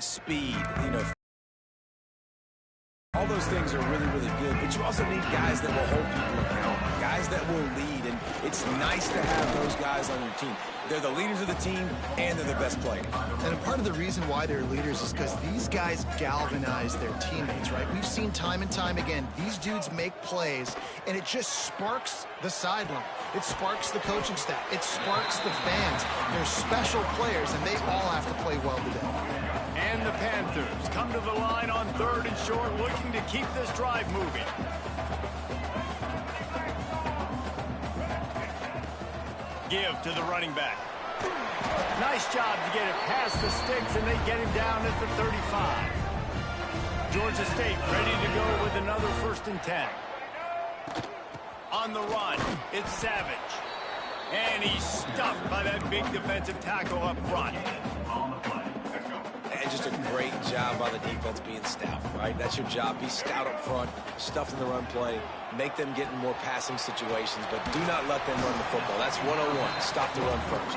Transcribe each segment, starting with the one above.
speed, all those things are really, really good, but you also need guys that will hold people accountable, guys that will lead, and it's nice to have those guys on your team. They're the leaders of the team, and they're the best players. And part of the reason why they're leaders is because these guys galvanize their teammates, right? We've seen time and time again, these dudes make plays, and it just sparks the sideline. It sparks the coaching staff. It sparks the fans. They're special players, and they all have to play well today. And the Panthers come to the line on 3rd and short, looking to keep this drive moving. Give to the running back. Nice job to get it past the sticks, and they get him down at the 35. Georgia State ready to go with another 1st and 10. On the run, it's Savage. And he's stuffed by that big defensive tackle up front. And just a great job by the defense being stout, right? That's your job. Be stout up front, stuff in the run play, make them get in more passing situations, but do not let them run the football. That's 101. Stop the run first.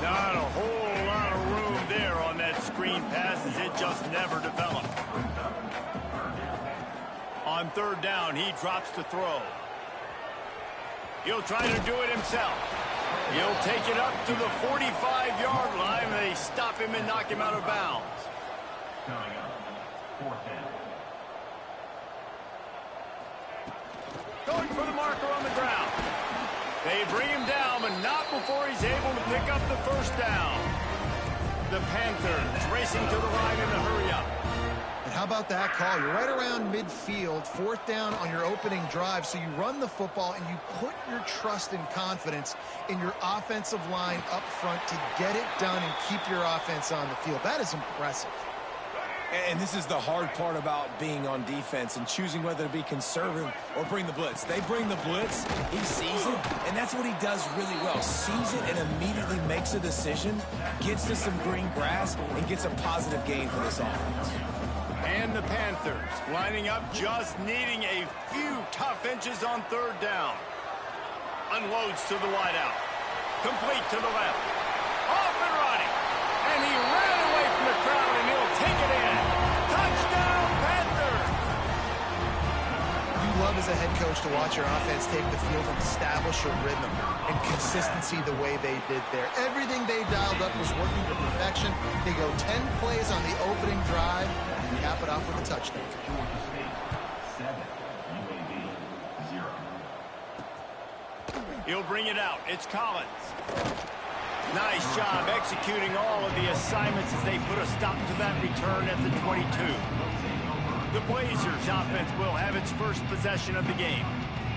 Not a whole lot of room there on that screen pass as it just never developed. On 3rd down, he drops to throw. He'll try to do it himself. He'll take it up to the 45-yard line. They stop him and knock him out of bounds. Going for the marker on the ground. They bring him down, but not before he's able to pick up the 1st down. The Panthers racing to the line in a hurry-up. And how about that call? You're right around midfield, 4th down on your opening drive, so you run the football and you put your trust and confidence in your offensive line up front to get it done and keep your offense on the field. That is impressive. And this is the hard part about being on defense and choosing whether to be conservative or bring the blitz. They bring the blitz, he sees it, and that's what he does really well. Sees it and immediately makes a decision, gets to some green grass, and gets a positive gain for this offense. And the Panthers lining up, just needing a few tough inches on 3rd down. Unloads to the wideout. Complete to the left. Off and running. And he ran away from the crowd, and he'll take it in. Touchdown, Panthers! You love as a head coach to watch your offense take the field and establish a rhythm and consistency the way they did there. Everything they dialed up was working to perfection. They go 10 plays on the opening drive and cap it off with a touchdown. He'll bring it out. It's Collins. Nice job executing all of the assignments as they put a stop to that return at the 22. The Blazers offense will have its first possession of the game.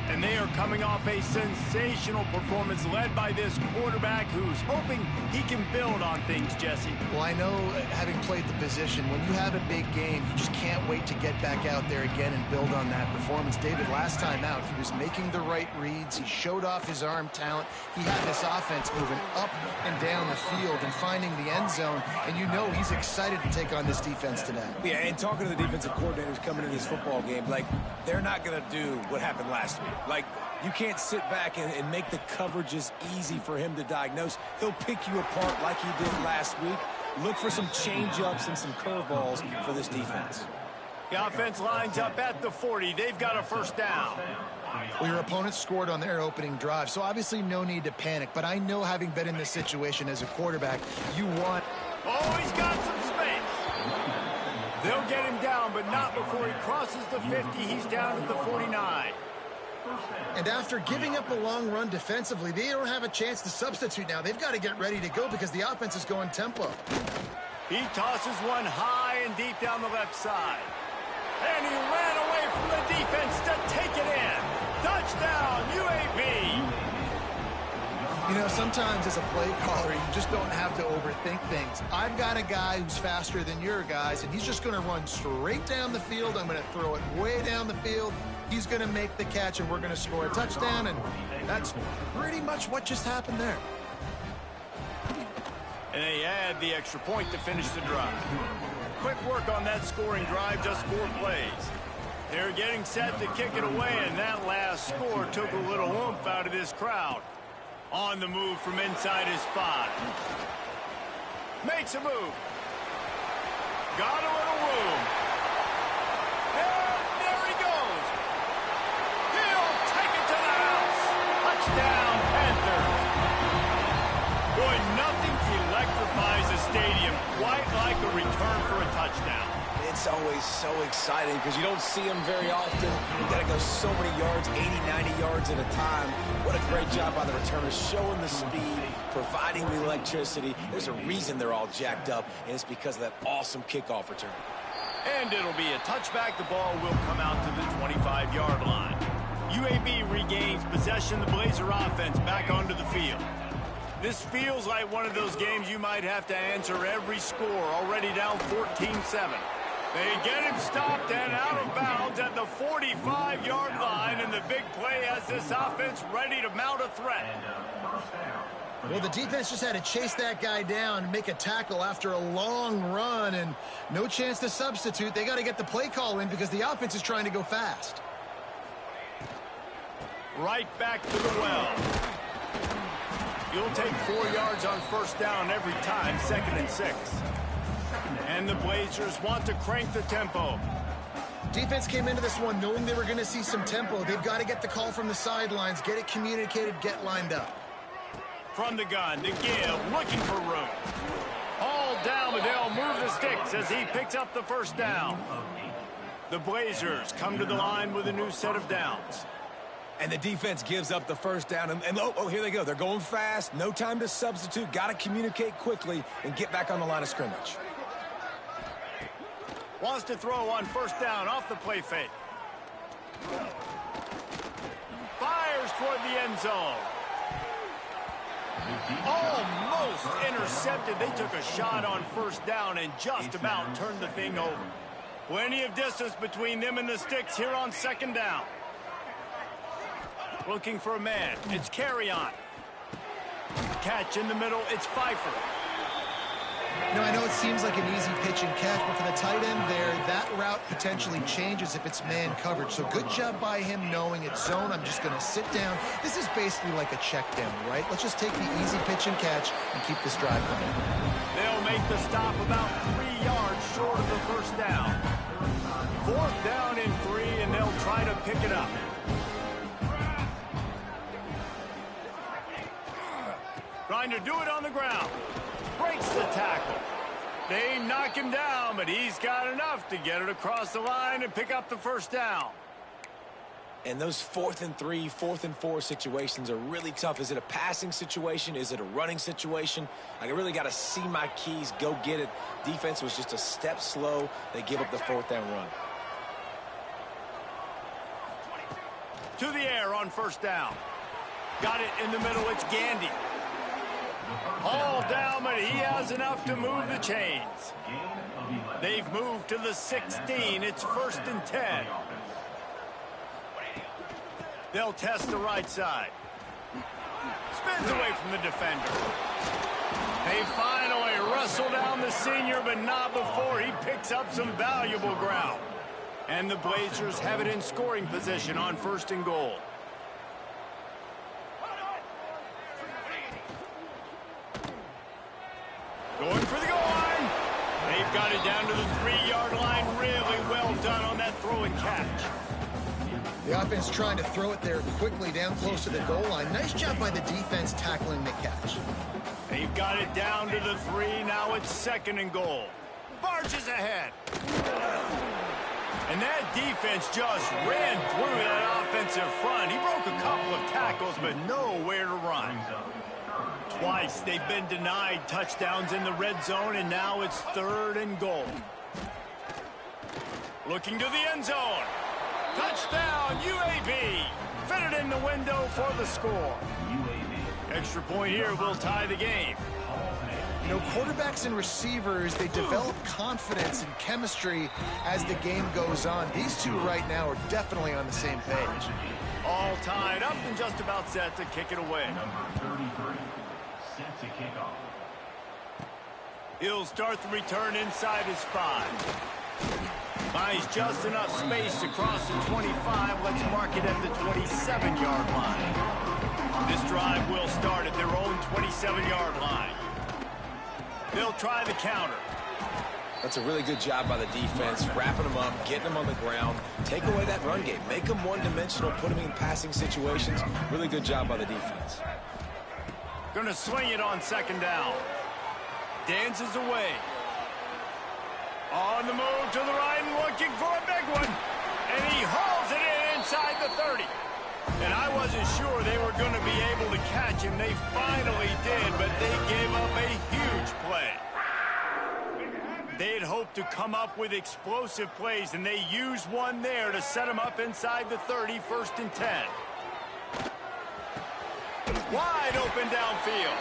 And they are coming off a sensational performance led by this quarterback who's hoping he can build on things, Jesse. Well, I know, having played the position, when you have a big game, you just can't wait to get back out there again and build on that performance. David, last time out, he was making the right reads. He showed off his arm talent. He had this offense moving up and down the field and finding the end zone. And you know he's excited to take on this defense today. Yeah, and talking to the defensive coordinators coming into this football game, like, they're not going to do what happened last week. Like, you can't sit back and make the coverages easy for him to diagnose. He'll pick you apart like he did last week. Look for some change-ups and some curveballs for this defense. The offense lines up at the 40. They've got a 1st down. Well, your opponent scored on their opening drive, so obviously no need to panic. But I know, having been in this situation as a quarterback, you want... Oh, he's got some space. They'll get him down, but not before he crosses the 50. He's down at the 49. And after giving up a long run defensively, they don't have a chance to substitute now. They've got to get ready to go because the offense is going tempo. He tosses one high and deep down the left side. And he ran away from the defense to take it in. Touchdown, UAB. You know, sometimes as a play caller, you just don't have to overthink things. I've got a guy who's faster than your guys, and he's just going to run straight down the field. I'm going to throw it way down the field. He's going to make the catch, and we're going to score a touchdown, and that's pretty much what just happened there. And they add the extra point to finish the drive. Quick work on that scoring drive, just 4 plays. They're getting set to kick it away, and that last score took a little oomph out of this crowd. On the move from inside his 5. Makes a move. Got a little room. And there he goes. He'll take it to the house. Touchdown, Panthers. Boy, nothing electrifies a stadium quite like a return for a touchdown. It's always so exciting because you don't see them very often. You got to go so many yards, 80, 90 yards at a time. What a great job by the returners, showing the speed, providing the electricity. There's a reason they're all jacked up, and it's because of that awesome kickoff return. And it'll be a touchback. The ball will come out to the 25-yard line. UAB regains possession. The Blazer offense back onto the field. This feels like one of those games you might have to answer every score, already down 14-7. They get him stopped and out of bounds at the 45-yard line, and the big play has this offense ready to mount a threat. Well, the defense just had to chase that guy down and make a tackle after a long run, and no chance to substitute. They got to get the play call in because the offense is trying to go fast. Right back to the well. You'll take 4 yards on first down every time, 2nd and 6. And the Blazers want to crank the tempo. Defense came into this one knowing they were going to see some tempo. They've got to get the call from the sidelines, get it communicated, get lined up. From the gun, to give, looking for room. All down, but they'll move the sticks as he picks up the first down. The Blazers come to the line with a new set of downs. And the defense gives up the first down. And here they go. They're going fast. No time to substitute. Got to communicate quickly and get back on the line of scrimmage. Wants to throw on first down off the play fake. Fires toward the end zone. Almost intercepted. They took a shot on first down and just about turned the thing over. Plenty of distance between them and the sticks here on 2nd down. Looking for a man. It's Carry-On. Catch in the middle. It's Pfeiffer. Now, I know it seems like an easy pitch and catch, but for the tight end there, that route potentially changes if it's man coverage. So good job by him knowing it's zone. I'm just going to sit down. This is basically like a check down, right? Let's just take the easy pitch and catch and keep this drive going. They'll make the stop about 3 yards short of the first down. 4th down and 3, and they'll try to pick it up. Trying to do it on the ground. Breaks the tackle. They knock him down, but he's got enough to get it across the line and pick up the first down. And those 4th and 3, 4th and 4 situations are really tough. Is it a passing situation? Is it a running situation? I really got to see my keys, go get it. Defense was just a step slow. They give up the 4th down run. To the air on first down. Got it in the middle. It's Gandy. All down, but he has enough to move the chains. They've moved to the 16. It's 1st and 10. They'll test the right side. Spins away from the defender. They finally wrestle down the senior, but not before he picks up some valuable ground. And the Blazers have it in scoring position on 1st and goal. Going for the goal line. They've got it down to the 3-yard line. Really well done on that throw and catch. The offense trying to throw it there quickly down close to the goal line. Nice job by the defense tackling the catch. They've got it down to the 3. Now it's 2nd and goal. Barges ahead. And that defense just ran through that offensive front. He broke a couple of tackles, but nowhere to run. Twice they've been denied touchdowns in the red zone, and now it's 3rd and goal. Looking to the end zone. Touchdown, UAB. Fitted in the window for the score. Extra point here will tie the game. You know, quarterbacks and receivers, they develop confidence and chemistry as the game goes on. These two right now are definitely on the same page. All tied up and just about set to kick it away. He'll start the return inside his 5. Buys just enough space to cross the 25. Let's mark it at the 27-yard line. This drive will start at their own 27-yard line. They'll try the counter. That's a really good job by the defense, wrapping them up, getting them on the ground, take away that run game, make them one-dimensional, put them in passing situations. Really good job by the defense. Going to swing it on second down. Dances away. On the move to the right and looking for a big one. And he hauls it in inside the 30. And I wasn't sure they were going to be able to catch him. They finally did, but they gave up a huge play. They had hoped to come up with explosive plays, and they used one there to set them up inside the 30, 1st and 10. Wide open downfield.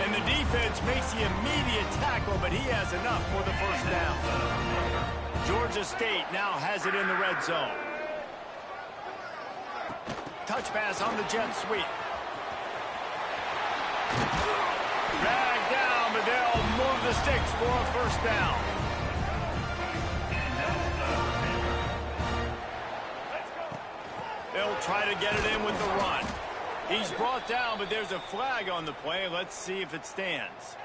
And the defense makes the immediate tackle, but he has enough for the 1st down. Georgia State now has it in the red zone. Touch pass on the jet sweep. Dragged down, but they'll move the sticks for a 1st down. They'll try to get it in with the run. He's brought down, but there's a flag on the play. Let's see if it stands.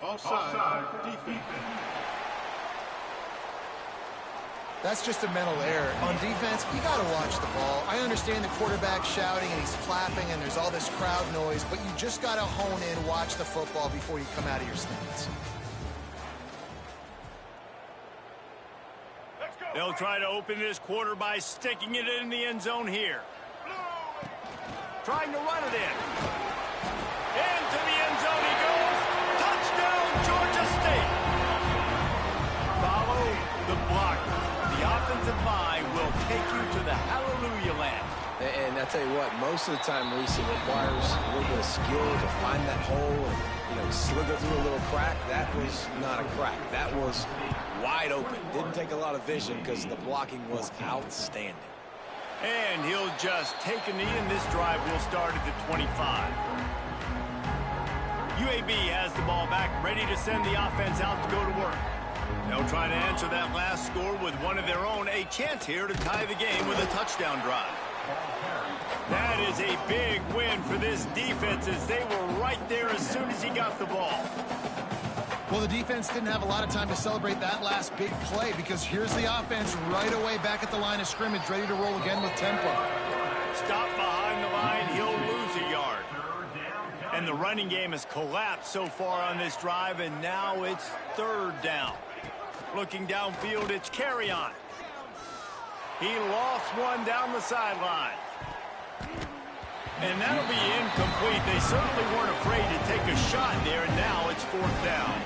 Offside, defense. That's just a mental error. On defense, you got to watch the ball. I understand the quarterback shouting and he's clapping and there's all this crowd noise, but you just got to hone in, watch the football before you come out of your stance. They'll try to open this quarter by sticking it in the end zone here. Trying to run it in. Into the end zone he goes. Touchdown, Georgia State. Follow the blocker. The offensive line will take you to the hallelujah land. And I tell you what, most of the time, Reese, it requires a little bit of skill to find that hole and, slither through a little crack. That was not a crack. That was wide open. Didn't take a lot of vision because the blocking was outstanding. And he'll just take a knee, and this drive will start at the 25. UAB has the ball back, ready to send the offense out to go to work. They'll try to answer that last score with one of their own. A chance here to tie the game with a touchdown drive. That is a big win for this defense as they were right there as soon as he got the ball. Well, the defense didn't have a lot of time to celebrate that last big play because here's the offense right away back at the line of scrimmage, ready to roll again with tempo. Stop behind the line, he'll lose a yard. And the running game has collapsed so far on this drive, and now it's 3rd down. Looking downfield, it's carry on. He lost one down the sideline. And that'll be incomplete. They certainly weren't afraid to take a shot there, and now it's 4th down.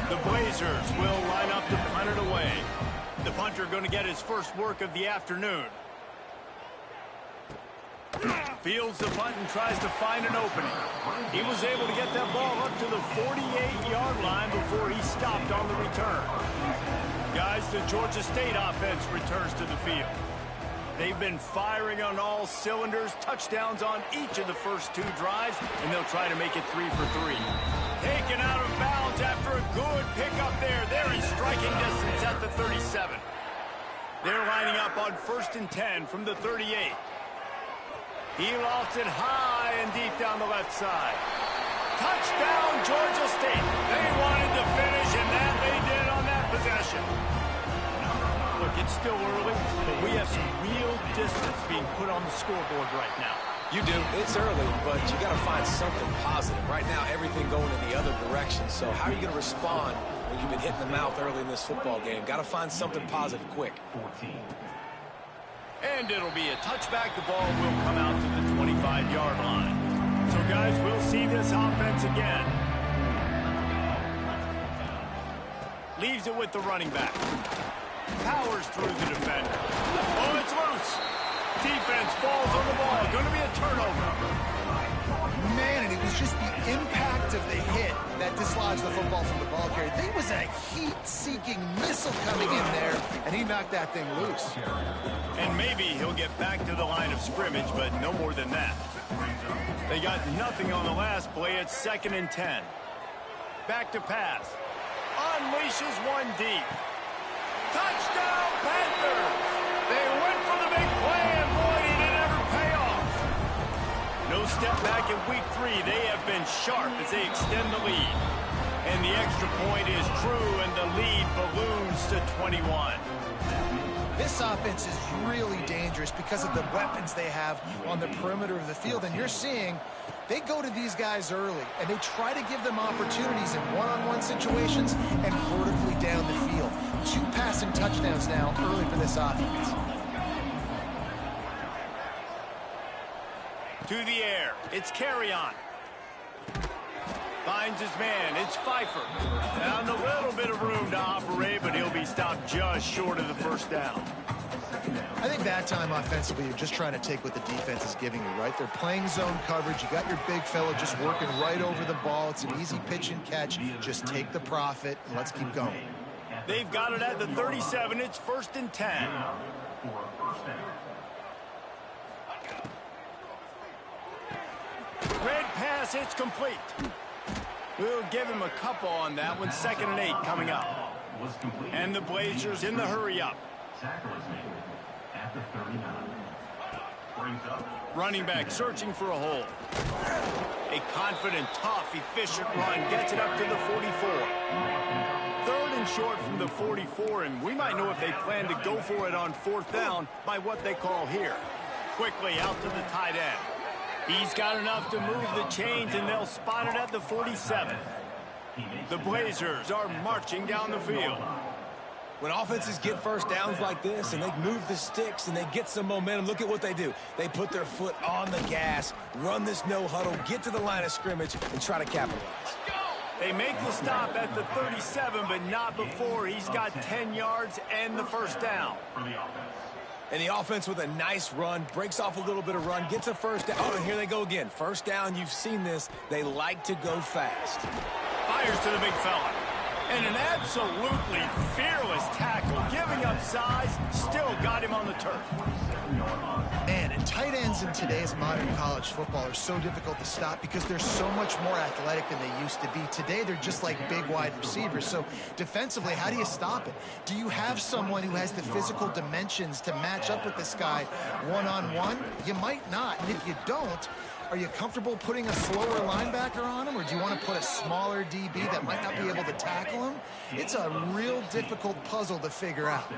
The Blazers will line up to punt it away. The punter going to get his first work of the afternoon. Fields the punt and tries to find an opening. He was able to get that ball up to the 48-yard line before he stopped on the return. Guys, the Georgia State offense returns to the field. They've been firing on all cylinders, touchdowns on each of the first 2 drives, and they'll try to make it 3 for 3. Taken out of bounds after a good pickup there. They're in striking distance at the 37. They're lining up on 1st and 10 from the 38. He lofts it high and deep down the left side. Touchdown, Georgia State. They wanted to finish, and that they did on that possession. Look, it's still early, but we have some real distance being put on the scoreboard right now. You do. It's early, but you got to find something positive. Right now, everything going in the other direction. So how are you going to respond when you've been hit in the mouth early in this football game? Got to find something positive quick. And it'll be a touchback. The ball will come out to the 25-yard line. So, guys, we'll see this offense again. Leaves it with the running back. Powers through the defender. Oh, it's loose. Defense falls on the ball. Going to be a turnover. Man, and it was just the impact of the hit that dislodged the football from the ball carrier. There was a heat-seeking missile coming in there, and he knocked that thing loose. And maybe he'll get back to the line of scrimmage, but no more than that. They got nothing on the last play. It's 2nd and 10. Back to pass. Unleashes one deep. Touchdown, Panthers! They went for the big play, and boy, did it ever pay off. No step back in week 3. They have been sharp as they extend the lead. And the extra point is true, and the lead balloons to 21. This offense is really dangerous because of the weapons they have on the perimeter of the field. And you're seeing they go to these guys early, and they try to give them opportunities in one-on-one situations and vertically down the field. 2 passing touchdowns now early for this offense. To the air. It's Carry-On. Finds his man. It's Pfeiffer. Found a little bit of room to operate, but he'll be stopped just short of the first down. I think that time offensively, you're just trying to take what the defense is giving you, right? They're playing zone coverage. You got your big fella just working right over the ball. It's an easy pitch and catch. Just take the profit, and let's keep going. They've got it at the 37. It's 1st and 10. Red pass, it's complete. We'll give him a couple on that one. 2nd and 8 coming up. And the Blazers in the hurry-up. Running back searching for a hole. A confident, tough, efficient run gets it up to the 44. 3rd and short from the 44, and we might know if they plan to go for it on 4th down by what they call here. Quickly out to the tight end. He's got enough to move the chains, and they'll spot it at the 47. The Blazers are marching down the field. When offenses get first downs like this and they move the sticks and they get some momentum, look at what they do. They put their foot on the gas, run this no huddle, get to the line of scrimmage, and try to capitalize. They make the stop at the 37, but not before. He's got 10 yards and the first down. And the offense with a nice run, breaks off a little bit of run, gets a first down. Oh, and here they go again. First down, you've seen this. They like to go fast. Fires to the big fella. And an absolutely fearless tackle, giving up size, still got him on the turf. Man, and tight ends in today's modern college football are so difficult to stop because they're so much more athletic than they used to be. Today, they're just like big wide receivers. So defensively, how do you stop it? Do you have someone who has the physical dimensions to match up with this guy one-on-one? You might not. And if you don't, are you comfortable putting a slower linebacker on him, or do you want to put a smaller DB that might not be able to tackle him? It's a real difficult puzzle to figure out.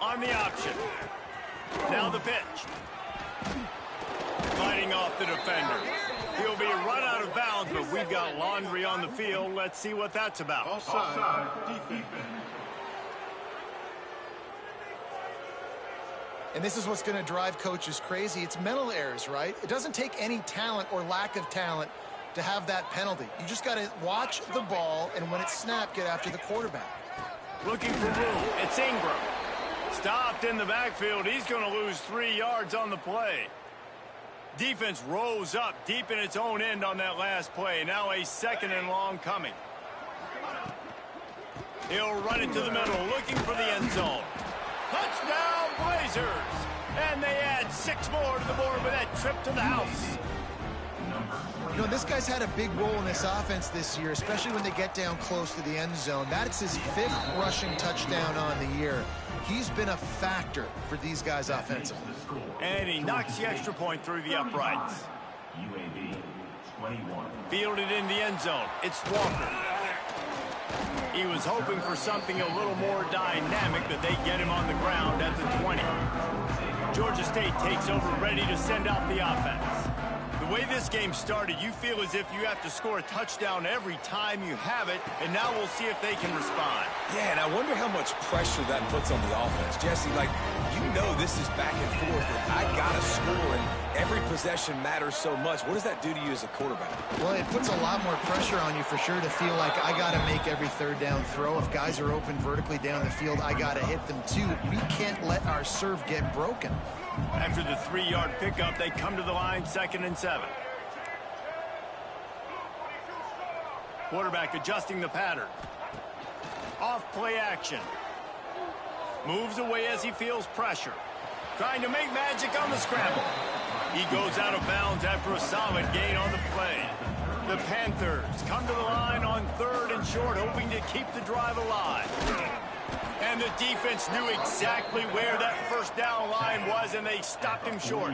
On the option. Now the pitch. Fighting off the defender. He'll be run out of bounds, but we've got laundry on the field. Let's see what that's about. Offside. Defense. And this is what's going to drive coaches crazy. It's mental errors, right? It doesn't take any talent or lack of talent to have that penalty. You just got to watch the ball, and when it's snapped, get after the quarterback. Looking for room. It's Ingram. Stopped in the backfield. He's going to lose 3 yards on the play. Defense rose up deep in its own end on that last play. Now a 2nd and long coming. He'll run it to the middle, looking for the end zone. Touchdown, Blazers! And they add 6 more to the board with that trip to the house. You know, this guy's had a big role in this offense this year, especially when they get down close to the end zone. That's his 5th rushing touchdown on the year. He's been a factor for these guys offensively. And he knocks the extra point through the uprights. UAB 21. Fielded in the end zone. It's Walker. He was hoping for something a little more dynamic, but they get him on the ground at the 20. Georgia State takes over, ready to send out the offense. The way this game started, you feel as if you have to score a touchdown every time you have it, and now we'll see if they can respond. Yeah, and I wonder how much pressure that puts on the offense. Jesse, like, you know this is back and forth, and I got to score, and every possession matters so much. What does that do to you as a quarterback? Well, it puts a lot more pressure on you for sure to feel like I got to make every 3rd down throw. If guys are open vertically down the field, I got to hit them too. We can't let our serve get broken. After the 3-yard pickup, they come to the line, 2nd and 7. Quarterback adjusting the pattern. Off play action. Moves away as he feels pressure. Trying to make magic on the scramble. He goes out of bounds after a solid gain on the play. The Panthers come to the line on 3rd and short, hoping to keep the drive alive. And the defense knew exactly where that 1st down line was, and they stopped him short.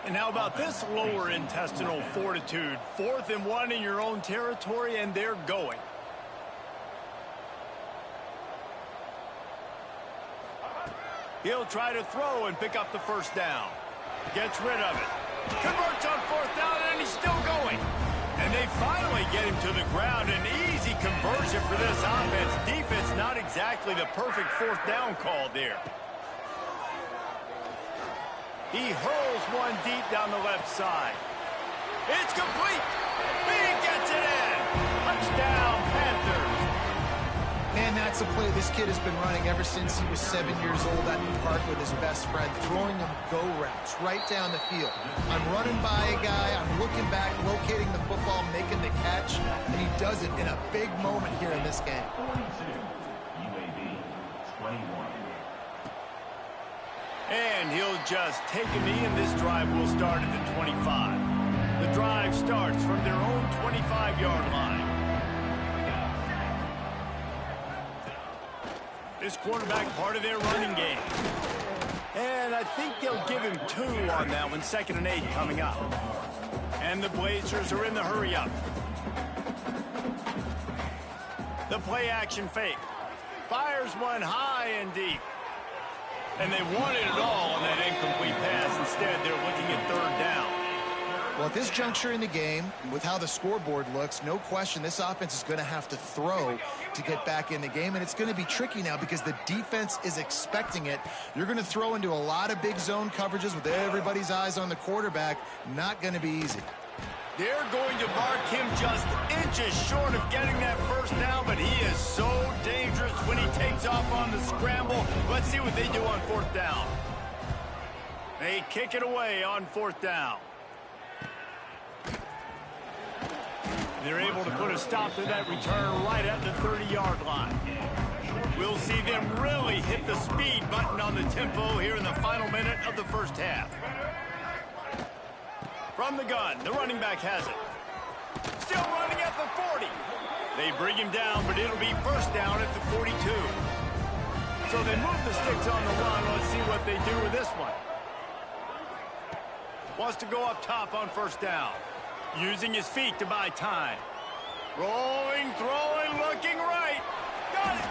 And how about this lower intestinal fortitude? 4th and 1 in your own territory, and they're going. He'll try to throw and pick up the first down. Gets rid of it. Converts on 4th down, and he's still going. And they finally get him to the ground. An easy conversion for this offense. Defense, not exactly the perfect 4th down call there. He hurls one deep down the left side. It's complete. He gets it in. Touchdown, Panthers. Man, that's a play this kid has been running ever since he was 7 years old at the park with his best friend, throwing him go routes right down the field. I'm running by a guy, I'm looking back, locating the football, making the catch, and he does it in a big moment here in this game. 42, UAB 21. And he'll just take a knee, and this drive will start at the 25. The drive starts from their own 25-yard line. This quarterback part of their running game. And I think they'll give him 2 on that one. 2nd and 8 coming up. And the Blazers are in the hurry-up. The play-action fake. Fires one high and deep. And they wanted it all on that incomplete pass. Instead, they're looking at 3rd down. Well, at this juncture in the game, with how the scoreboard looks, no question this offense is going to have to throw to get back in the game, and it's going to be tricky now because the defense is expecting it. You're going to throw into a lot of big zone coverages with everybody's eyes on the quarterback. Not going to be easy. They're going to mark him just inches short of getting that first down, but he is so dangerous when he takes off on the scramble. Let's see what they do on 4th down. They kick it away on 4th down. They're able to put a stop to that return right at the 30-yard line. We'll see them really hit the speed button on the tempo here in the final minute of the first half. From the gun, the running back has it. Still running at the 40. They bring him down, but it'll be first down at the 42. So they move the sticks on the run. Let's see what they do with this one. Wants to go up top on 1st down. Using his feet to buy time. Rolling, throwing, looking right. Got it.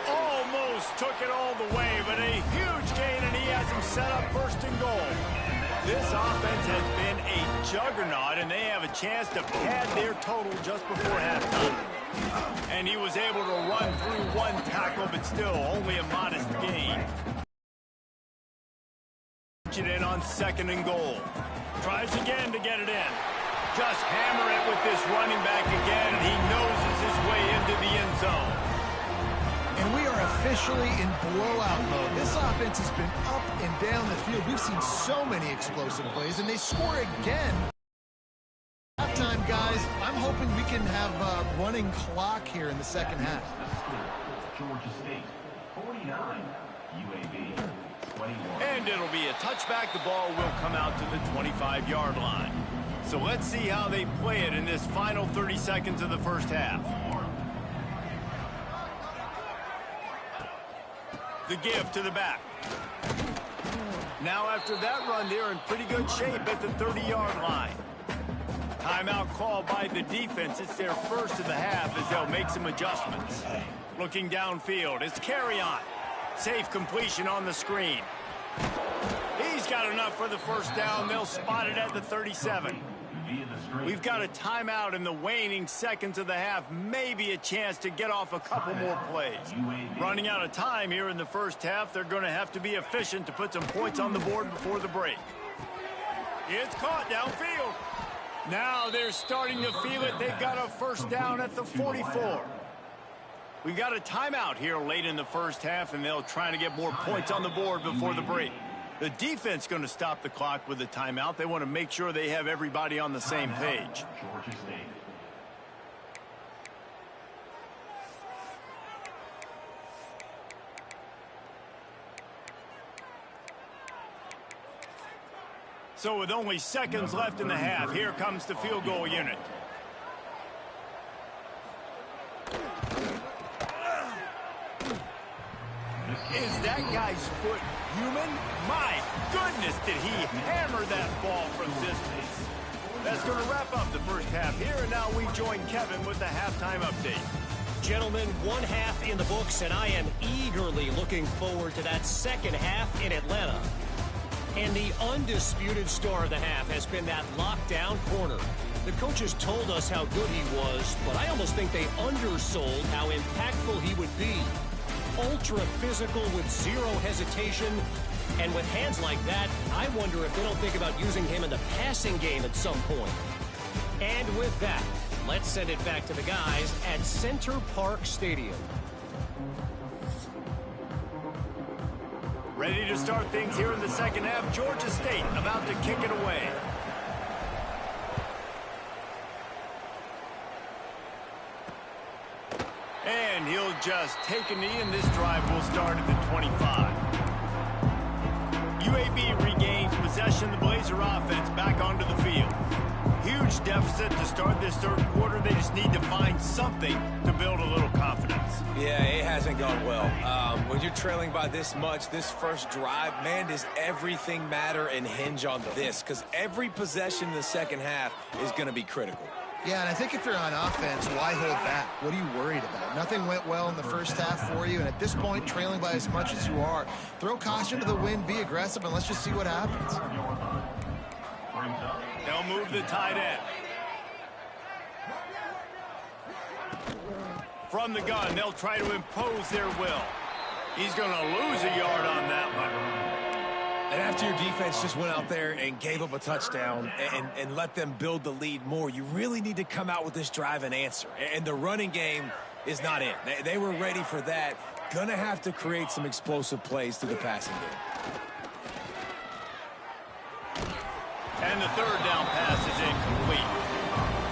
Almost took it all the way, but a huge gain, and he has him set up 1st and goal. This offense has been a juggernaut, and they have a chance to pad their total just before halftime. And he was able to run through one tackle, but still only a modest gain. It in on 2nd and goal. Tries again to get it in. Just hammer it with this running back again, and he noses his way into the end zone. And we are officially in blowout mode. This offense has been up and down the field. We've seen so many explosive plays, and they score again. Halftime, guys, I'm hoping we can have a running clock here in the 2nd half. Georgia State 49, UAB 21. And it'll be a touchback. The ball will come out to the 25-yard line. So let's see how they play it in this final 30 seconds of the first half. The give to the back. Now after that run, they're in pretty good shape at the 30-yard line. Timeout call by the defense. It's their first of the half as they'll make some adjustments. Looking downfield, it's carry on. Safe completion on the screen. He's got enough for the first down. They'll spot it at the 37. We've got a timeout in the waning seconds of the half. Maybe a chance to get off a couple more plays. Running out of time here in the first half. They're going to have to be efficient to put some points on the board before the break. It's caught downfield. Now they're starting to feel it. They've got a first down at the 44. We got a timeout here late in the first half, and they'll try to get more points on the board before the break. The defense going to stop the clock with a timeout. They want to make sure they have everybody on the same page. Georgia State. So with only seconds left in the half, here comes the field goal unit. Is that guy's foot human? My goodness, did he hammer that ball from distance. That's going to wrap up the first half here, and now we join Kevin with the halftime update. Gentlemen, one half in the books, and I am eagerly looking forward to that second half in Atlanta. And the undisputed star of the half has been that lockdown corner. The coaches told us how good he was, but I almost think they undersold how impactful he would be. Ultra physical with zero hesitation, and with hands like that, I wonder if they don't think about using him in the passing game at some point. And with that, let's send it back to the guys at Center Park Stadium. Ready to start things here in the second half. Georgia State about to kick it away. And he'll just take a knee, and this drive will start at the 25. UAB regains possession. The Blazer offense back onto the field. Huge deficit to start this third quarter. They just need to find something to build a little confidence. Yeah, it hasn't gone well. When you're trailing by this much, this first drive, man, does everything matter and hinge on this? Because every possession in the second half is going to be critical. Yeah, and I think if you're on offense, why hold back? What are you worried about? Nothing went well in the first half for you, and at this point, trailing by as much as you are, throw caution to the wind, be aggressive, and let's just see what happens. They'll move the tight end. From the gun, they'll try to impose their will. He's going to lose a yard on that one. And after your defense just went out there and gave up a touchdown and let them build the lead more, you really need to come out with this drive and answer. And the running game is not in. They were ready for that. Gonna have to create some explosive plays through the passing game. And the third down pass is incomplete.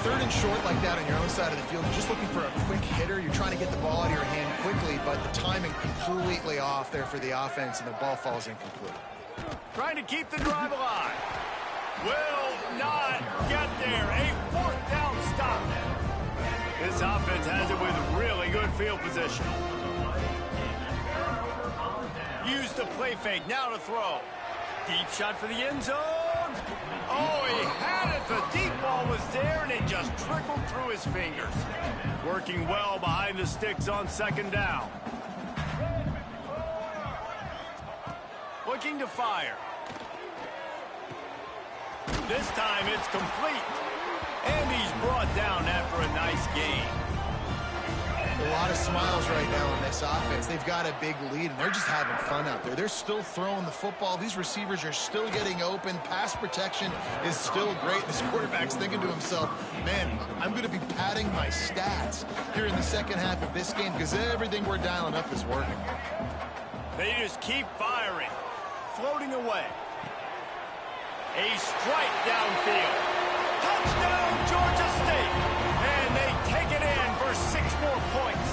Third and short like that on your own side of the field, you're just looking for a quick hitter. You're trying to get the ball out of your hand quickly, but the timing completely off there for the offense, and the ball falls incomplete. Trying to keep the drive alive. Will not get there. A fourth down stop. This offense has it with really good field position. Use the play fake. Now to throw. Deep shot for the end zone. Oh, he had it. The deep ball was there, and it just trickled through his fingers. Working well behind the sticks on second down. Looking to fire. This time it's complete. And he's brought down after a nice game. A lot of smiles right now on this offense. They've got a big lead, and they're just having fun out there. They're still throwing the football. These receivers are still getting open. Pass protection is still great. This quarterback's thinking to himself, man, I'm going to be padding my stats here in the second half of this game because everything we're dialing up is working. They just keep firing. Floating away. A strike downfield. Touchdown, Georgia State. And they take it in for 6 more points.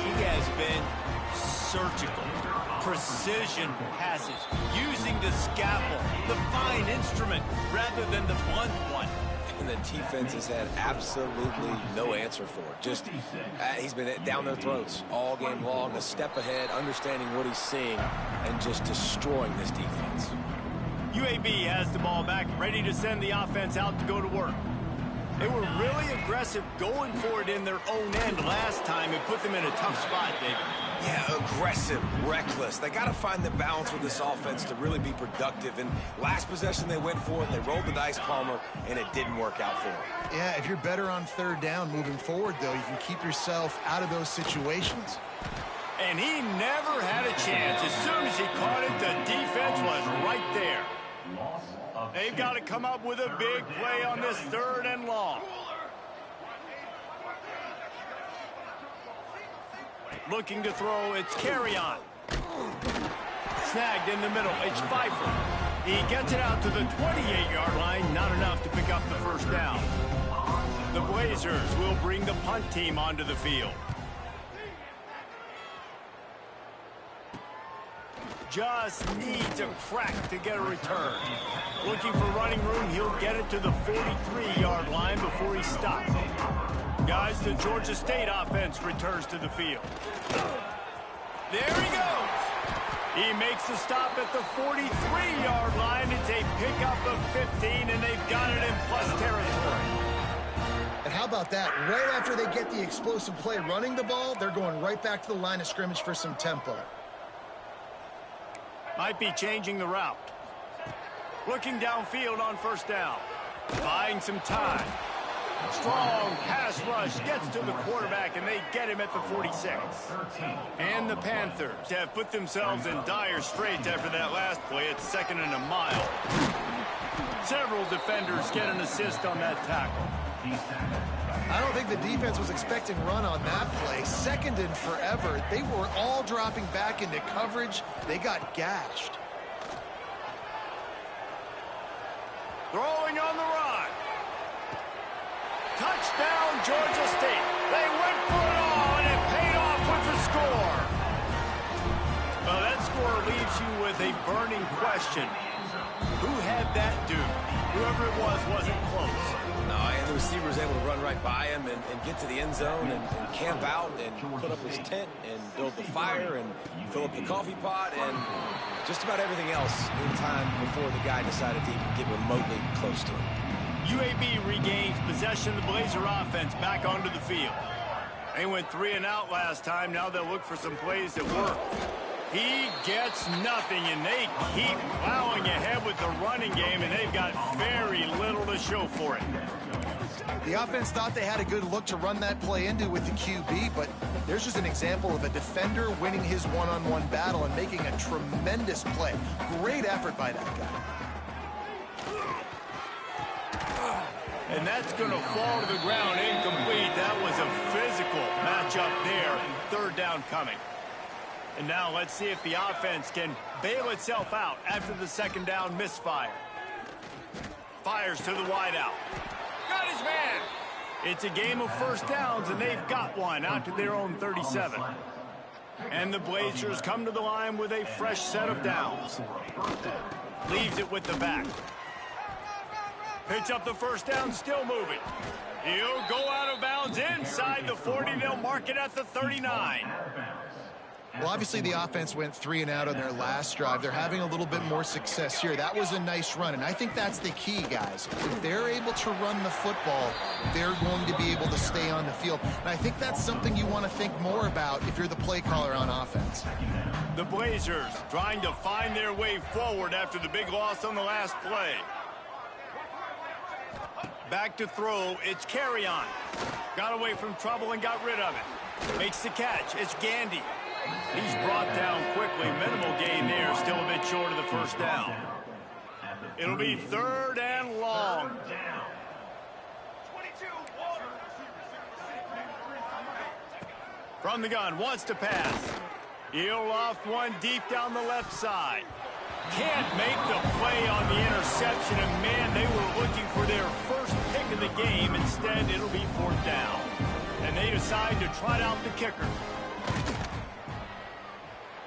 He has been surgical. Precision passes. Using the scalpel, the fine instrument, rather than the blunt one. And the defense has had absolutely no answer for it. Just, he's been down their throats all game long, a step ahead, understanding what he's seeing, and just destroying this defense. UAB has the ball back, ready to send the offense out to go to work. They were really aggressive going for it in their own end last time and put them in a tough spot, David. Yeah, aggressive, reckless. They got to find the balance with this offense to really be productive. And last possession they went for it, they rolled the dice, Palmer, and it didn't work out for them. Yeah, if you're better on third down moving forward, though, you can keep yourself out of those situations. And he never had a chance. As soon as he caught it, the defense was right there. They've got to come up with a big play on this third and long. Looking to throw, it's Carry-On. Snagged in the middle, it's Pfeiffer. He gets it out to the 28-yard line, not enough to pick up the first down. The Blazers will bring the punt team onto the field. Just needs a crack to get a return. Looking for running room, he'll get it to the 43-yard line before he stops. Guys, the Georgia State offense returns to the field. There he goes. He makes the stop at the 43-yard line. It's a pickup of 15, and they've got it in plus territory. And how about that? Right after they get the explosive play running the ball, they're going right back to the line of scrimmage for some tempo. Might be changing the route. Looking downfield on first down. Buying some time. Strong pass rush gets to the quarterback, and they get him at the 46. And the Panthers have put themselves in dire straits after that last play. It's 2nd and a mile. Several defenders get an assist on that tackle. I don't think the defense was expecting run on that play. 2nd and forever. They were all dropping back into coverage. They got gashed. Throwing on the run. Touchdown, Georgia State. They went for it all, and it paid off with the score. Well, that score leaves you with a burning question. Who had that dude? Whoever it was wasn't close. No, and the receiver was able to run right by him and get to the end zone and camp out and put up his tent and build the fire and fill up the coffee pot and just about everything else in time before the guy decided to even get remotely close to him. UAB regains possession of the Blazer offense back onto the field. They went 3 and out last time. Now they'll look for some plays that work. He gets nothing, and they keep plowing ahead with the running game, and they've got very little to show for it. The offense thought they had a good look to run that play into with the QB, but there's just an example of a defender winning his one-on-one battle and making a tremendous play. Great effort by that guy. And that's going to fall to the ground incomplete. That was a physical matchup there. 3rd down coming. And now let's see if the offense can bail itself out after the 2nd down misfire. Fires to the wideout. Got his man. It's a game of first downs, and they've got one out to their own 37. And the Blazers come to the line with a fresh set of downs. Leaves it with the back. Pitch up the first down, still moving. He'll go out of bounds inside the 40. They'll mark it at the 39. Well, obviously the offense went 3 and out on their last drive. They're having a little bit more success here. That was a nice run, and I think that's the key, guys. If they're able to run the football, they're going to be able to stay on the field. And I think that's something you want to think more about if you're the play caller on offense. The Blazers trying to find their way forward after the big loss on the last play. Back to throw, it's Carry-On. Got away from trouble and got rid of it. Makes the catch, it's Gandy. He's brought down quickly. Minimal gain there, still a bit short of the first down. It'll be 3rd and long. From the gun, wants to pass. He'll loft one deep down the left side. Can't make the play on the interception, and man, they were looking for their first pick of the game. Instead, it'll be 4th down. And they decide to trot out the kicker.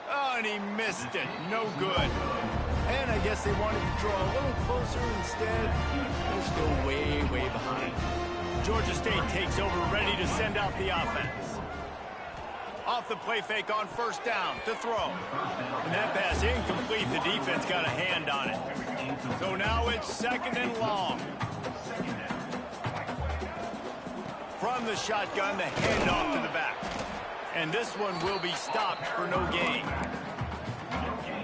Oh, and he missed it. No good. And I guess they wanted to draw a little closer. Instead, they're still way, way behind. Georgia State takes over, ready to send out the offense. Off the play fake on first down to throw. And that pass incomplete. The defense got a hand on it. So now it's 2nd and long. From the shotgun, the handoff to the back. And this one will be stopped for no gain.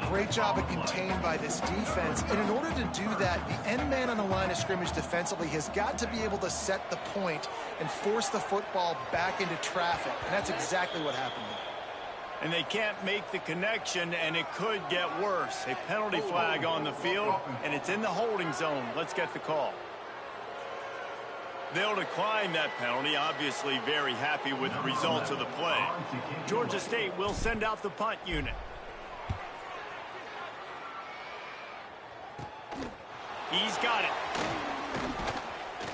Great job of contained by this defense. And in order to do that, the end man on the line of scrimmage defensively has got to be able to set the point and force the football back into traffic. And that's exactly what happened. And they can't make the connection, and it could get worse. A penalty flag on the field, and it's in the holding zone. Let's get the call. They'll decline that penalty, obviously very happy with the results of the play. Georgia State will send out the punt unit. He's got it.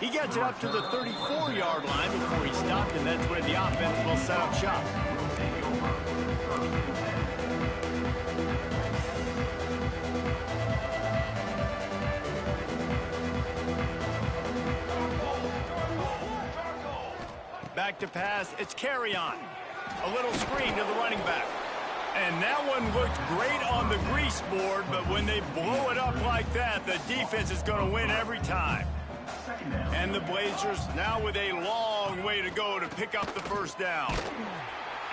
He gets it up to the 34-yard line before he stopped, and that's where the offense will set up shop. Back to pass, it's Carry-On. A little screen to the running back. And that one looked great on the grease board, but when they blow it up like that, the defense is going to win every time. And the Blazers now with a long way to go to pick up the first down.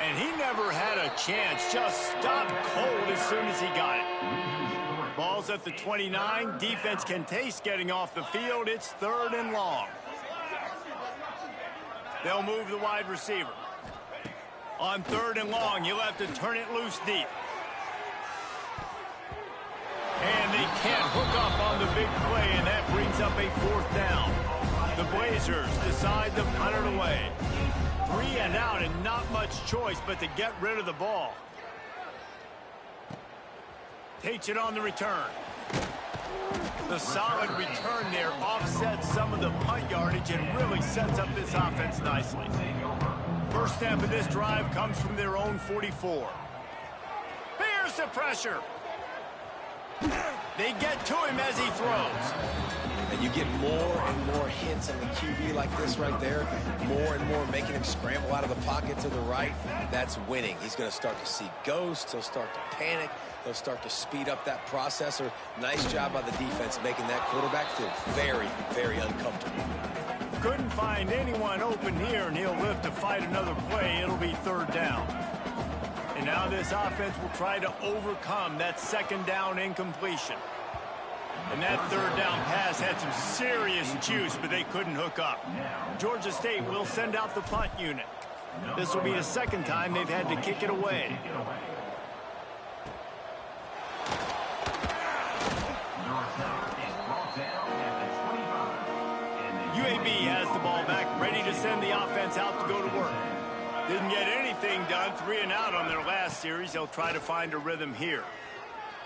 And he never had a chance, just stopped cold as soon as he got it. Ball's at the 29. Defense can taste getting off the field. It's 3rd and long. They'll move the wide receiver. On 3rd and long, you'll have to turn it loose deep. And they can't hook up on the big play, and that brings up a 4th down. The Blazers decide to punt it away. 3 and out, and not much choice but to get rid of the ball. Takes it on the return. The solid return there offsets some of the punt yardage and really sets up this offense nicely. First snap of this drive comes from their own 44. Here's the pressure. They get to him as he throws. And you get more and more hints on the QB like this right there. More and more making him scramble out of the pocket to the right. That's winning. He's going to start to see ghosts. He'll start to panic. He'll start to speed up that processor. Nice job by the defense making that quarterback feel very, very uncomfortable. Couldn't find anyone open here, and he'll live to fight another play. It'll be 3rd down. And now this offense will try to overcome that 2nd down incompletion. And that 3rd down pass had some serious juice, but they couldn't hook up. Georgia State will send out the punt unit. This will be the 2nd time they've had to kick it away. UAB has the ball back, ready to send the offense out to go to work. Didn't get anything done, 3 and out on their last series. They'll try to find a rhythm here.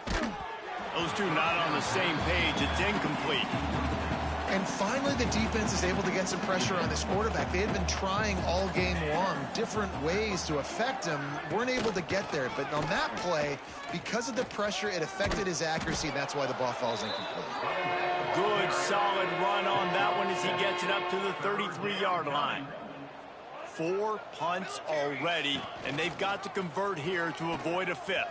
Those two not on the same page. It's incomplete. And finally, the defense is able to get some pressure on this quarterback. They had been trying all game long different ways to affect him. Weren't able to get there. But on that play, because of the pressure, it affected his accuracy. That's why the ball falls incomplete. Good, solid run on that one as he gets it up to the 33-yard line. 4 punts already, and they've got to convert here to avoid a 5th.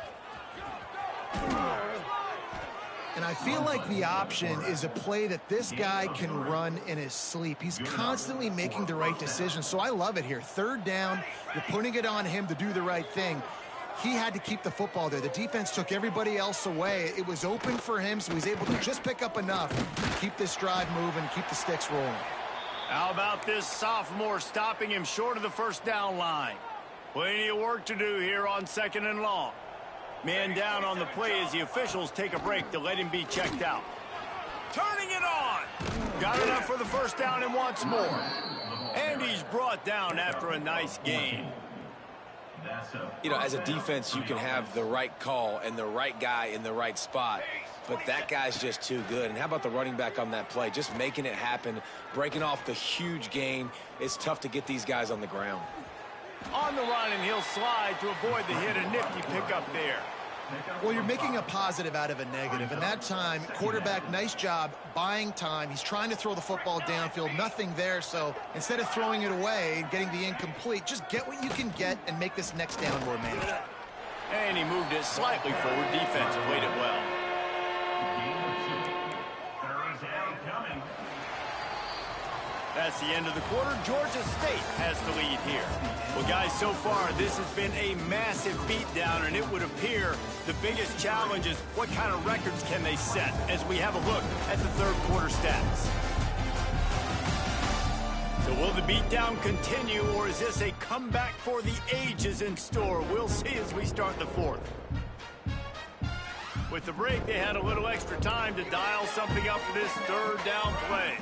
And I feel like the option is a play that this guy can run in his sleep. He's constantly making the right decision, so I love it here. 3rd down, you're putting it on him to do the right thing. He had to keep the football there. The defense took everybody else away. It was open for him, so he's able to just pick up enough to keep this drive moving, keep the sticks rolling. How about this sophomore stopping him short of the 1st down line? Plenty of work to do here on 2nd and long. Man down on the play as the officials take a break to let him be checked out. Turning it on. Got enough for the 1st down and wants more. And he's brought down after a nice gain. You know, as a defense, you can have the right call and the right guy in the right spot, but that guy's just too good. And how about the running back on that play? Just making it happen, breaking off the huge gain. It's tough to get these guys on the ground. On the run, and he'll slide to avoid the hit. A nifty pickup there. Well, you're making a positive out of a negative. And that time, quarterback, nice job buying time. He's trying to throw the football downfield. Nothing there. So instead of throwing it away and getting the incomplete, just get what you can get and make this next down more manageable. And he moved it slightly forward. Defense played it well. That's the end of the quarter. Georgia State has the lead here. Well, guys, so far, this has been a massive beatdown, and it would appear the biggest challenge is what kind of records can they set as we have a look at the 3rd quarter stats. So will the beatdown continue, or is this a comeback for the ages in store? We'll see as we start the 4th. With the break, they had a little extra time to dial something up for this 3rd down play.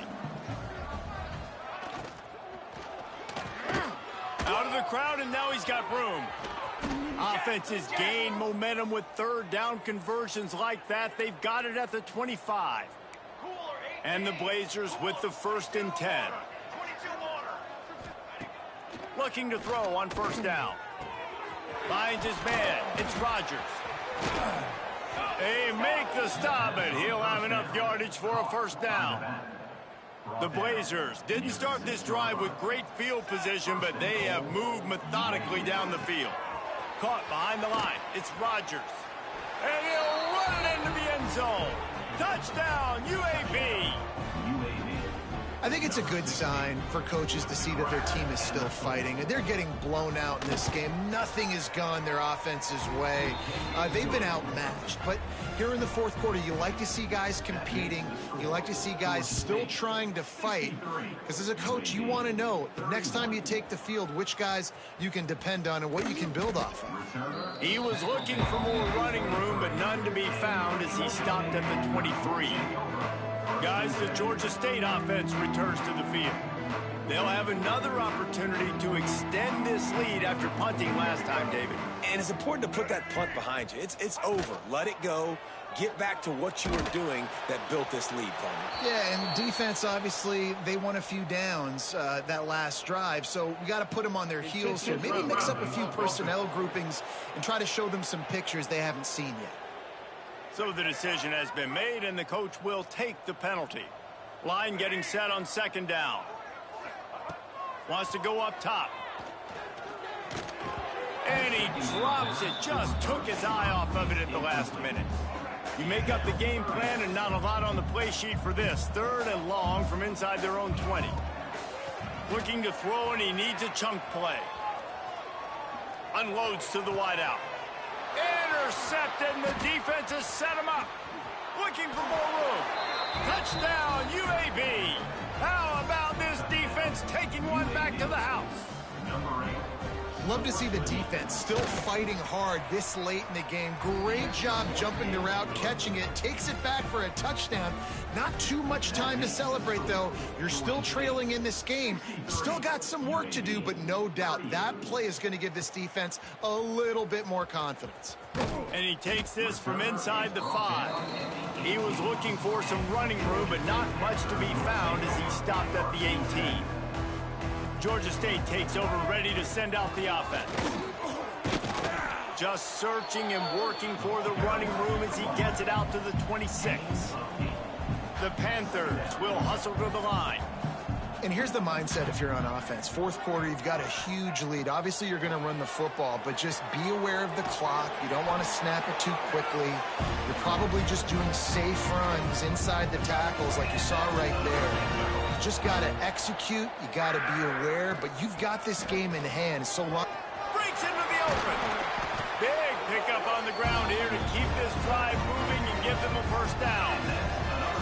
Out of the crowd, and now he's got room. Offenses gain momentum with 3rd down conversions like that. They've got it at the 25. And the Blazers with the 1st and 10. Looking to throw on 1st down. Finds his man. It's Rodgers. They make the stop, and he'll have enough yardage for a 1st down. The Blazers didn't start this drive with great field position, but they have moved methodically down the field. caught behind the line. It's Rodgers. And he'll run it into the end zone. Touchdown, UAB. I think it's a good sign for coaches to see that their team is still fighting. They're getting blown out in this game. Nothing has gone their offense's way. They've been outmatched. But here in the fourth quarter, you like to see guys competing. You like to see guys still trying to fight. Because as a coach, you want to know next time you take the field which guys you can depend on and what you can build off of. He was looking for more running room, but none to be found as he stopped at the 23. Guys, the Georgia State offense returns to the field. They'll have another opportunity to extend this lead after punting last time, David. And it's important to put that punt behind you. It's over. Let it go. Get back to what you were doing that built this lead, Tony. Yeah, and defense, obviously, they won a few downs that last drive, so we got to put them on their heels here. Maybe mix up a few personnel groupings and try to show them some pictures they haven't seen yet. So the decision has been made, and the coach will take the penalty. Line getting set on second down. Wants to go up top. And he drops it. Just took his eye off of it at the last minute. You make up the game plan and not a lot on the play sheet for this. Third and long from inside their own 20. Looking to throw, and he needs a chunk play. Unloads to the wideout. Intercepted, and the defense has set him up. Looking for more room. Touchdown, UAB. How about this defense taking one back to the house? Love to see the defense still fighting hard this late in the game. Great job jumping the route, catching it, takes it back for a touchdown. Not too much time to celebrate, though. You're still trailing in this game. Still got some work to do, but no doubt that play is going to give this defense a little bit more confidence. And he takes this from inside the 5. He was looking for some running room, but not much to be found as he stopped at the 18. Georgia State takes over, ready to send out the offense. Just searching and working for the running room as he gets it out to the 26. The Panthers will hustle to the line. And here's the mindset if you're on offense. Fourth quarter, you've got a huge lead. Obviously, you're going to run the football, but just be aware of the clock. You don't want to snap it too quickly. You're probably just doing safe runs inside the tackles like you saw right there. You just got to execute. You got to be aware, but you've got this game in hand. So long. Breaks into the open. Big pickup on the ground here to keep this drive moving and give them a first down.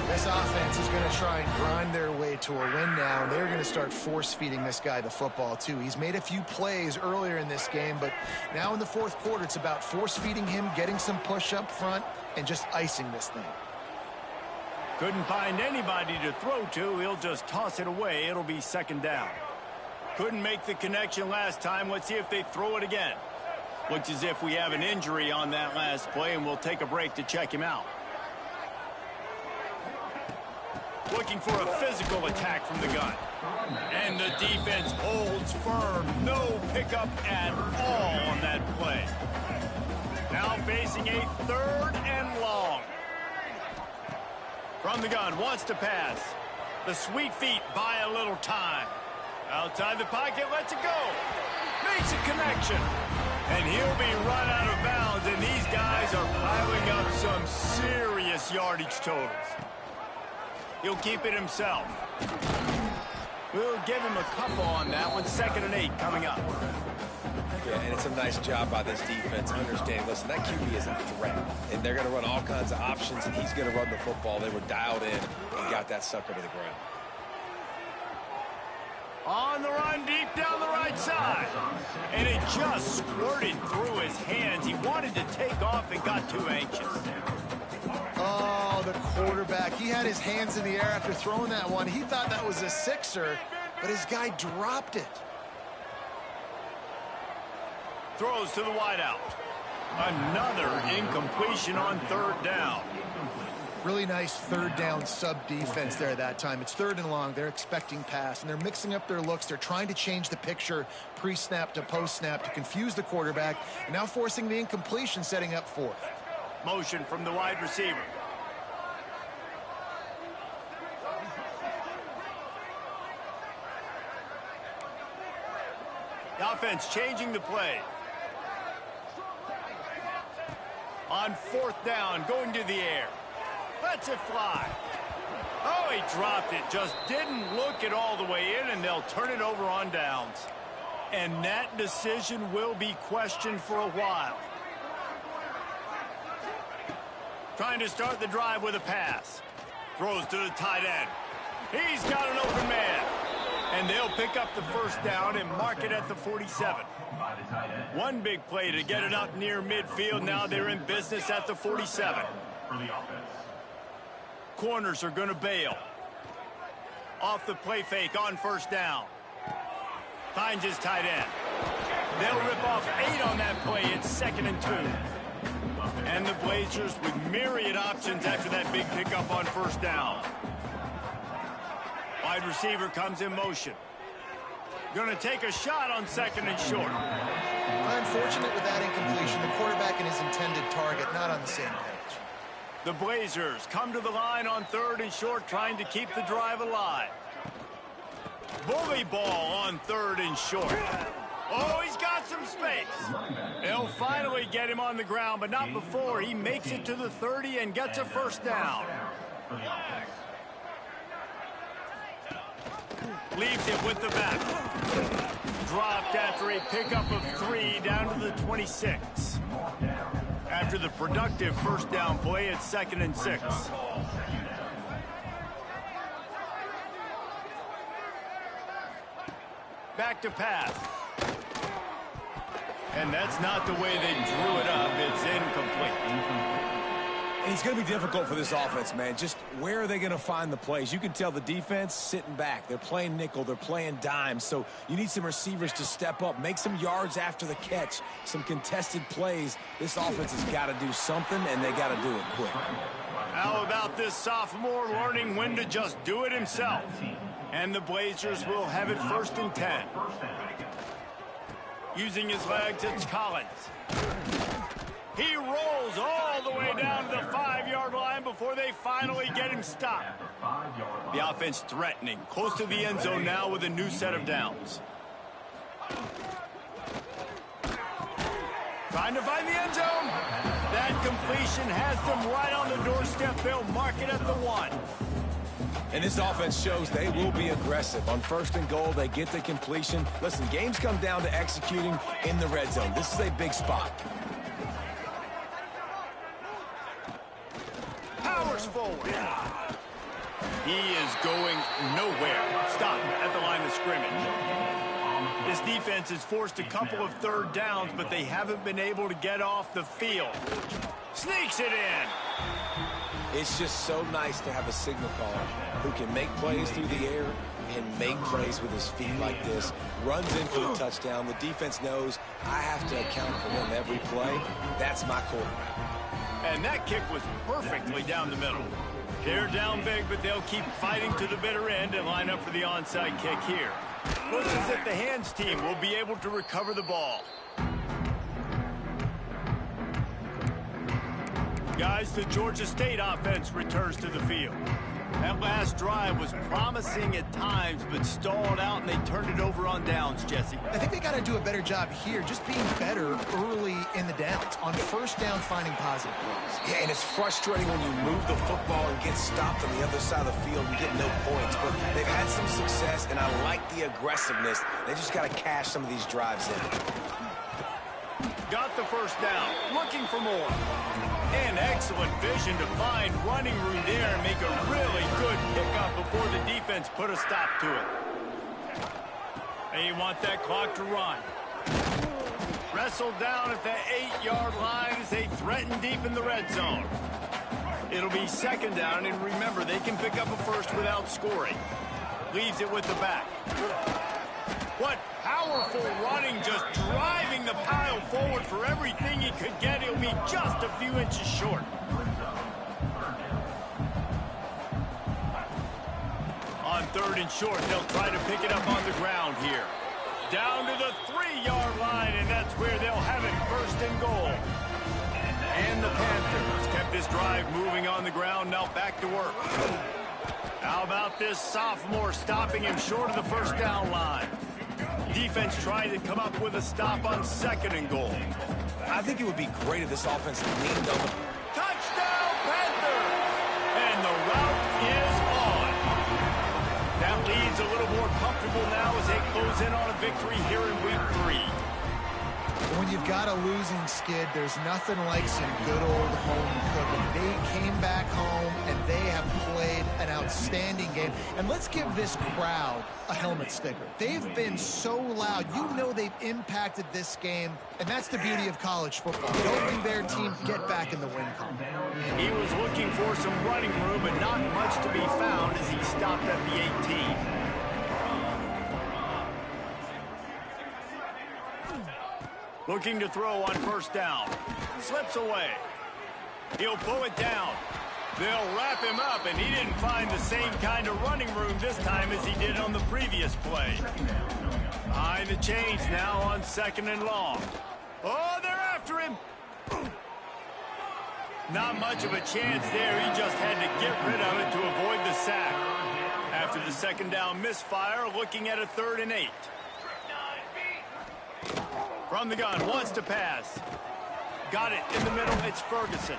This offense is going to try and grind their way to a win now, and they're going to start force-feeding this guy the football, too. He's made a few plays earlier in this game, but now in the fourth quarter, it's about force-feeding him, getting some push up front, and just icing this thing. Couldn't find anybody to throw to. He'll just toss it away. It'll be second down. Couldn't make the connection last time. Let's see if they throw it again. Looks as if we have an injury on that last play, and we'll take a break to check him out. Looking for a physical attack from the gun. And the defense holds firm. No pickup at all on that play. Now facing a third and long. From the gun, wants to pass. The sweet feet buy a little time. Outside the pocket, lets it go. Makes a connection. And he'll be run out of bounds, and these guys are piling up some serious yardage totals. He'll keep it himself. We'll give him a couple on that one. 2nd and 8 coming up. Yeah, and it's a nice job by this defense understanding, listen, that QB is a threat. And they're going to run all kinds of options, and he's going to run the football. They were dialed in and got that sucker to the ground. On the run, deep down the right side. And it just squirted through his hands. He wanted to take off and got too anxious. Oh, the quarterback. He had his hands in the air after throwing that one. He thought that was a sixer, but his guy dropped it. Throws to the wideout. Another incompletion on 3rd down. Really nice 3rd down sub-defense there that time. It's 3rd and long. They're expecting pass, and they're mixing up their looks. They're trying to change the picture pre-snap to post-snap to confuse the quarterback, and now forcing the incompletion, setting up 4th. Motion from the wide receiver. The offense changing the play. on 4th down, going to the air. Lets it fly. Oh, he dropped it. Just didn't look it all the way in, and they'll turn it over on downs. And that decision will be questioned for a while. Trying to start the drive with a pass. Throws to the tight end. He's got an open man. And they'll pick up the 1st down and mark it at the 47. One big play to get it up near midfield. Now they're in business at the 47. Corners are going to bail. Off the play fake on 1st down. Finds his tight end. They'll rip off 8 on that play. It's 2nd and 2. And the Blazers with myriad options after that big pickup on 1st down. Wide receiver comes in motion. Going to take a shot on 2nd and short. Unfortunate with that incompletion. The quarterback and his intended target not on the same page. The Blazers come to the line on 3rd and short, trying to keep the drive alive. Bully ball on 3rd and short. Oh, he's got some space. They'll finally get him on the ground, but not before he makes it to the 30 and gets a 1st down. Leaves it with the back. Dropped after a pickup of 3 down to the 26. After the productive 1st down play, it's 2nd and 6. Back to pass. And that's not the way they drew it up. It's incomplete. And it's going to be difficult for this offense, man. Just where are they going to find the plays? You can tell the defense sitting back. They're playing nickel. They're playing dime. So you need some receivers to step up, make some yards after the catch, some contested plays. This offense has got to do something, and they got to do it quick. How about this sophomore learning when to just do it himself? And the Blazers will have it 1st and 10. Using his legs, it's Collins. He rolls all the way down to the 5-yard line before they finally get him stopped. The offense threatening, close to the end zone now with a new set of downs. Trying to find the end zone. That completion has them right on the doorstep. They'll mark it at the 1. And this offense shows they will be aggressive. On 1st and goal, they get the completion. Listen, games come down to executing in the red zone. This is a big spot. Powers forward. He is going nowhere. Stop at the line of scrimmage. This defense has forced a couple of 3rd downs, but they haven't been able to get off the field. Sneaks it in. It's just so nice to have a signal caller who can make plays through the air and make plays with his feet like this. Runs in for the touchdown. The defense knows I have to account for him every play. That's my quarterback. And that kick was perfectly down the middle. They're down big, but they'll keep fighting to the bitter end and line up for the onside kick here. Looks as if the hands team will be able to recover the ball. Guys, the Georgia State offense returns to the field. That last drive was promising at times, but stalled out, and they turned it over on downs, Jesse. I think they got to do a better job here, just being better early in the downs. On 1st down, finding positive plays. Yeah, and it's frustrating when you move the football and get stopped on the other side of the field and get no points. But they've had some success, and I like the aggressiveness. They just got to cash some of these drives in. Got the 1st down, looking for more. And excellent vision to find running room there and make a really good pickup before the defense put a stop to it. They want that clock to run. Wrestled down at the 8-yard line as they threaten deep in the red zone. It'll be 2nd down, and remember, they can pick up a 1st without scoring. Leaves it with the back. What powerful running, just driving the pile forward for everything he could get. He'll be just a few inches short. On 3rd and short, they'll try to pick it up on the ground here. Down to the 3-yard line, and that's where they'll have it 1st and goal. And the Panthers kept this drive moving on the ground, now back to work. How about this sophomore stopping him short of the 1st down line? Defense trying to come up with a stop on 2nd and goal. I think it would be great if this offense leaned on the... Touchdown, Panthers! And the route is on. That lead's a little more comfortable now as they close in on a victory here in week 3. When you've got a losing skid, there's nothing like some good old home cooking. They came back home, and they have played an outstanding game. And let's give this crowd a helmet sticker. They've been so loud. You know they've impacted this game, and that's the beauty of college football, helping their team get back in the win column. He was looking for some running room, but not much to be found as he stopped at the 18. Looking to throw on first down. Slips away. He'll pull it down. They'll wrap him up, and he didn't find the same kind of running room this time as he did on the previous play. Behind the chains now on 2nd and long. Oh, they're after him. Not much of a chance there. He just had to get rid of it to avoid the sack. After the 2nd down misfire, looking at a 3rd and 8. From the gun, wants to pass. Got it in the middle, it's Ferguson.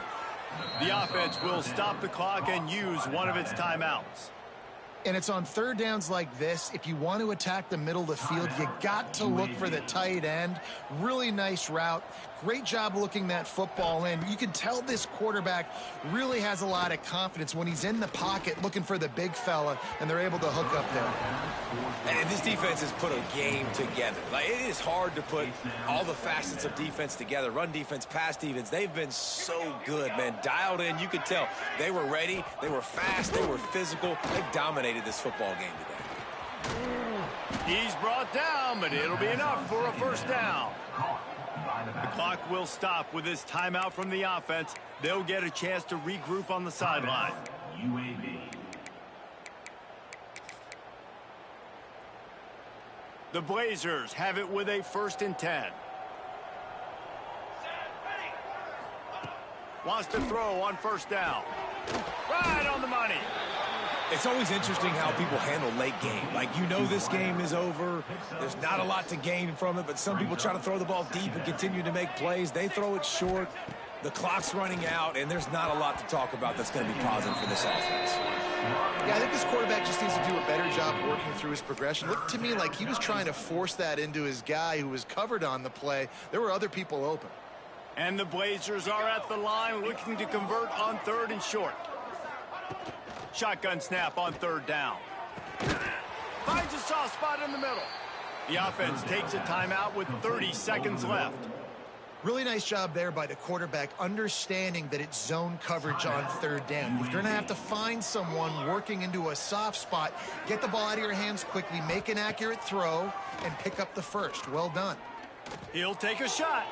The offense will stop the clock and use one of its timeouts. And it's on 3rd downs like this. If you want to attack the middle of the field, you got to look for the tight end. Really nice route. Great job looking that football in. You can tell this quarterback really has a lot of confidence when he's in the pocket looking for the big fella, and they're able to hook up there. And this defense has put a game together. Like, it is hard to put all the facets of defense together. Run defense, pass defense. They've been so good, man. Dialed in. You could tell they were ready. They were fast. They were physical. They dominated this football game today. He's brought down, but it'll be enough for a first down. The clock will stop with this timeout from the offense. They'll get a chance to regroup on the sideline. UAB. The Blazers have it with a 1st and 10. Wants to throw on first down. Right on the money. It's always interesting how people handle late game. Like, you know this game is over. There's not a lot to gain from it, but some people try to throw the ball deep and continue to make plays. They throw it short. The clock's running out, and there's not a lot to talk about that's going to be positive for this offense. Yeah, I think this quarterback just needs to do a better job working through his progression. Looked to me like he was trying to force that into his guy who was covered on the play. There were other people open. And the Blazers are at the line looking to convert on 3rd and short. Shotgun snap on 3rd down. Finds a soft spot in the middle. The offense takes a timeout with 30 seconds left. Really nice job there by the quarterback, understanding that it's zone coverage on 3rd down. If you're going to have to find someone working into a soft spot, get the ball out of your hands quickly, make an accurate throw, and pick up the first. Well done. He'll take a shot.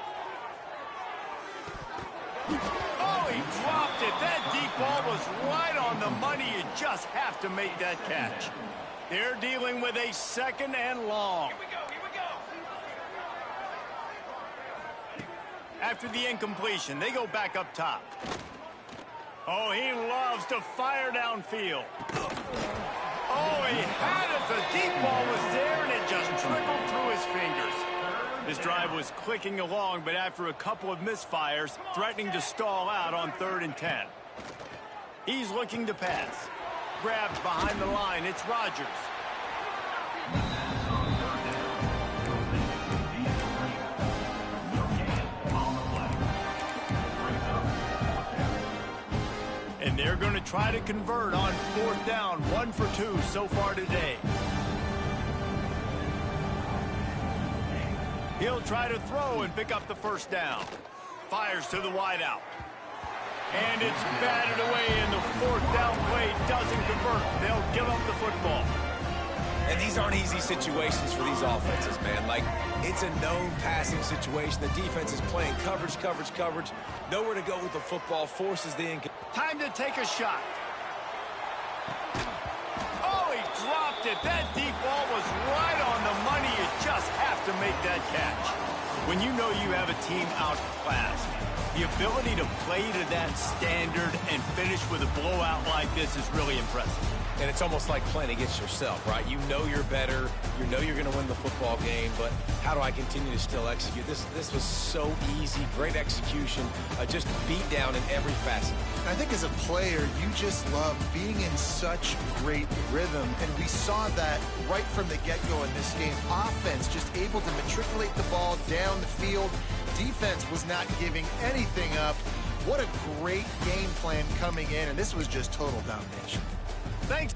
Oh, he dropped it. That deep ball was right on the money. You just have to make that catch. They're dealing with a 2nd and long. Here we go. After the incompletion, they go back up top. Oh, he loves to fire downfield. Oh, he had it. The deep ball was there, and it just trickled through his fingers. This drive was clicking along, but after a couple of misfires, threatening to stall out on 3rd and 10. He's looking to pass. Grabbed behind the line. It's Rodgers. And they're going to try to convert on 4th down. 1 for 2 so far today. He'll try to throw and pick up the first down. Fires to the wideout. And it's batted away, and the 4th down play doesn't convert. They'll give up the football. And these aren't easy situations for these offenses, man. Like, it's a known passing situation. The defense is playing coverage. Nowhere to go with the football. Forces the Time to take a shot. Oh, he dropped it. That deep ball was right on the money. You just have to make that catch. When you know you have a team outclassed, the ability to play to that standard and finish with a blowout like this is really impressive. And it's almost like playing against yourself, right? You know you're better. You know you're going to win the football game, but how do I continue to still execute? This was so easy. Great execution. Just beat down in every facet. I think as a player, you just love being in such great rhythm, and we saw that right from the get-go in this game. Offense just able to matriculate the ball down the field. Defense was not giving anything up. What a great game plan coming in, and this was just total domination. Thanks.